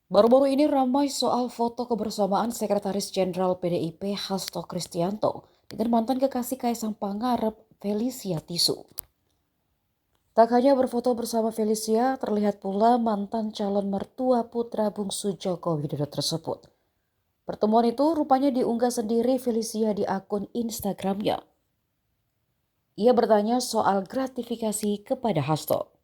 Baru-baru ini ramai soal foto kebersamaan Sekretaris Jenderal PDIP Hasto Kristianto dengan mantan kekasih Kaisang Pangarep, Felicia Tisu. Tak hanya berfoto bersama Felicia, terlihat pula mantan calon mertua putra bungsu Joko Widodo tersebut. Pertemuan itu rupanya diunggah sendiri Felicia di akun Instagramnya. Ia bertanya soal gratifikasi kepada Hasto.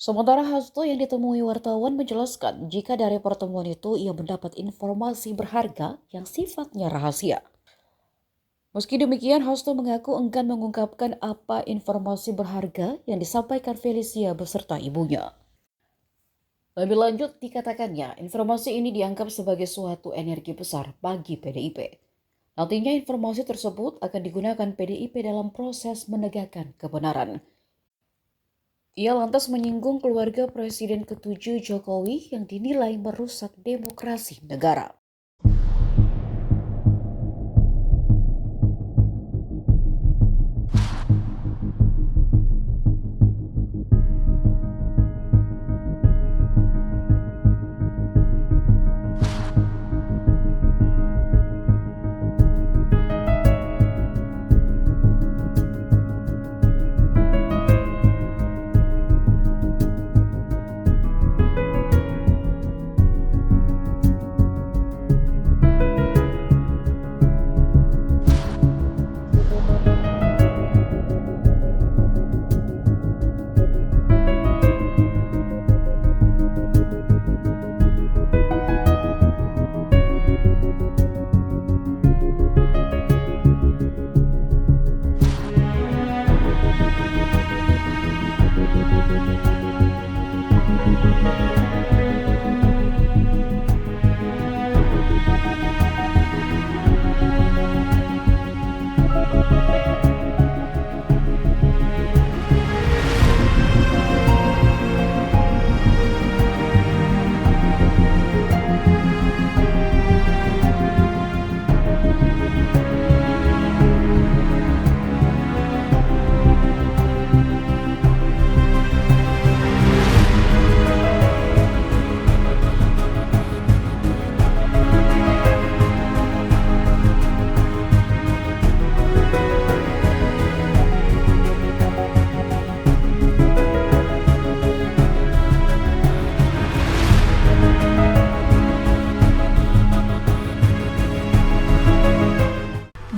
Sementara Hasto yang ditemui wartawan menjelaskan jika dari pertemuan itu ia mendapat informasi berharga yang sifatnya rahasia. Meski demikian, Hasto mengaku enggan mengungkapkan apa informasi berharga yang disampaikan Felicia beserta ibunya. Lebih lanjut dikatakannya, informasi ini dianggap sebagai suatu energi besar bagi PDIP. Nantinya informasi tersebut akan digunakan PDIP dalam proses menegakkan kebenaran. Ia lantas menyinggung keluarga Presiden ke-7 Jokowi yang dinilai merusak demokrasi negara.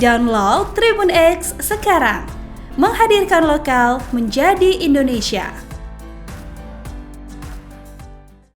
Download Tribun X sekarang, menghadirkan lokal menjadi Indonesia.